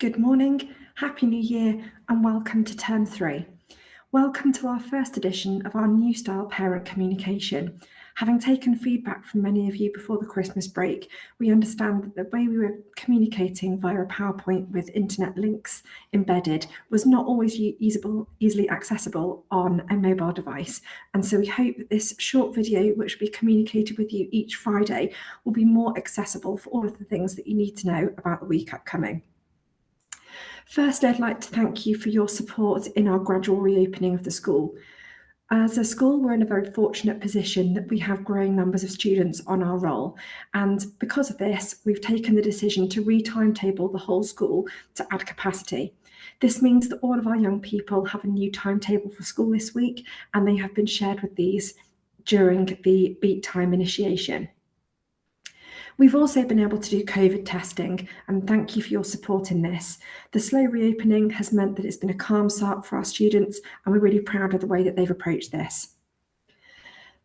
Good morning, Happy New Year, and welcome to Term 3. Welcome to our first edition of our new style parent communication. Having taken feedback from many of you before the Christmas break, we understand that the way we were communicating via a PowerPoint with internet links embedded was not always easily accessible on a mobile device. And so we hope that this short video, which will be communicated with you each Friday, will be more accessible for all of the things that you need to know about the week upcoming. First, I'd like to thank you for your support in our gradual reopening of the school. As a school, we're in a very fortunate position that we have growing numbers of students on our roll. And because of this, we've taken the decision to re-timetable the whole school to add capacity. This means that all of our young people have a new timetable for school this week, and they have been shared with these during the beat time initiation. We've also been able to do COVID testing, and thank you for your support in this. The slow reopening has meant that it's been a calm start for our students, and we're really proud of the way that they've approached this.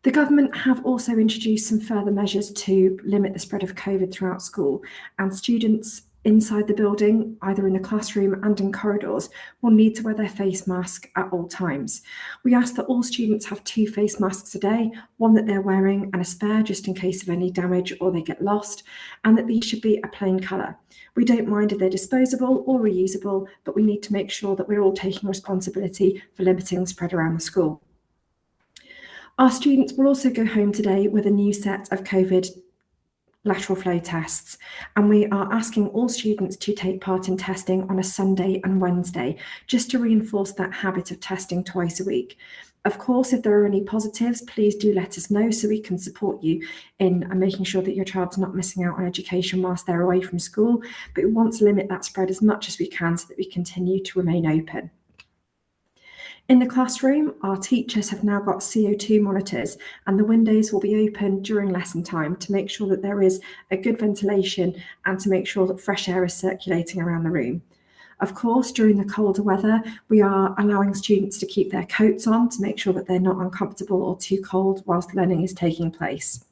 The government have also introduced some further measures to limit the spread of COVID throughout school, and students inside the building, either in the classroom and in corridors, will need to wear their face mask at all times. We ask that all students have 2 face masks a day, one that they're wearing and a spare just in case of any damage or they get lost, and that these should be a plain colour. We don't mind if they're disposable or reusable, but we need to make sure that we're all taking responsibility for limiting the spread around the school. Our students will also go home today with a new set of COVID lateral flow tests, and we are asking all students to take part in testing on a Sunday and Wednesday, just to reinforce that habit of testing twice a week. Of course, if there are any positives, please do let us know so we can support you in making sure that your child's not missing out on education whilst they're away from school, but we want to limit that spread as much as we can so that we continue to remain open. In the classroom, our teachers have now got CO2 monitors, and the windows will be open during lesson time to make sure that there is a good ventilation and to make sure that fresh air is circulating around the room. Of course, during the colder weather, we are allowing students to keep their coats on to make sure that they're not uncomfortable or too cold whilst learning is taking place.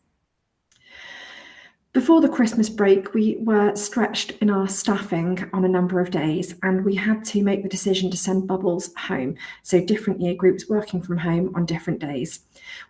Before the Christmas break, we were stretched in our staffing on a number of days, and we had to make the decision to send bubbles home, so different year groups working from home on different days.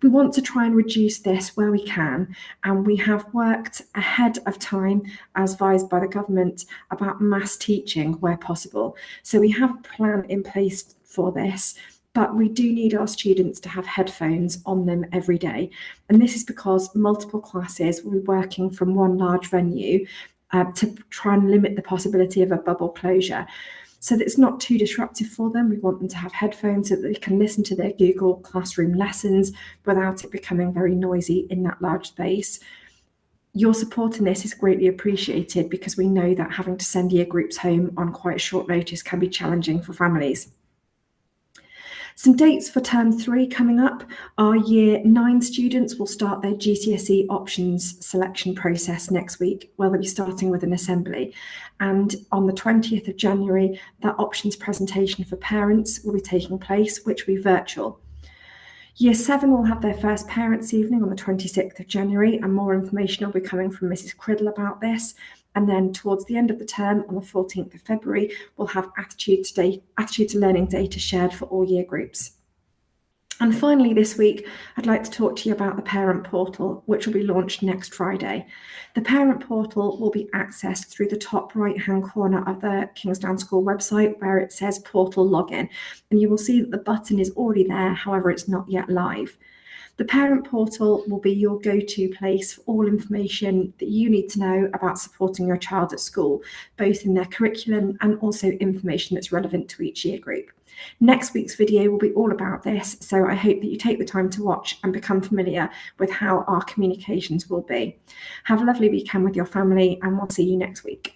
We want to try and reduce this where we can, and we have worked ahead of time, as advised by the government, about mass teaching where possible. So we have a plan in place for this, but we do need our students to have headphones on them every day. And this is because multiple classes will be working from one large venue to try and limit the possibility of a bubble closure. So that it's not too disruptive for them. We want them to have headphones so that they can listen to their Google Classroom lessons without it becoming very noisy in that large space. Your support in this is greatly appreciated because we know that having to send year groups home on quite short notice can be challenging for families. Some dates for Term 3 coming up. Our Year 9 students will start their GCSE options selection process next week, where they'll be starting with an assembly. And on the 20th of January, that options presentation for parents will be taking place, which will be virtual. Year 7 will have their first parents' evening on the 26th of January, and more information will be coming from Mrs. Criddle about this. And then towards the end of the term, on the 14th of February, we'll have Attitude to Learning data shared for all year groups. And finally this week, I'd like to talk to you about the Parent Portal, which will be launched next Friday. The Parent Portal will be accessed through the top right-hand corner of the Kingsdown School website, where it says Portal Login. And you will see that the button is already there, however, it's not yet live. The Parent Portal will be your go-to place for all information that you need to know about supporting your child at school, both in their curriculum and also information that's relevant to each year group. Next week's video will be all about this, so I hope that you take the time to watch and become familiar with how our communications will be. Have a lovely weekend with your family, and we'll see you next week.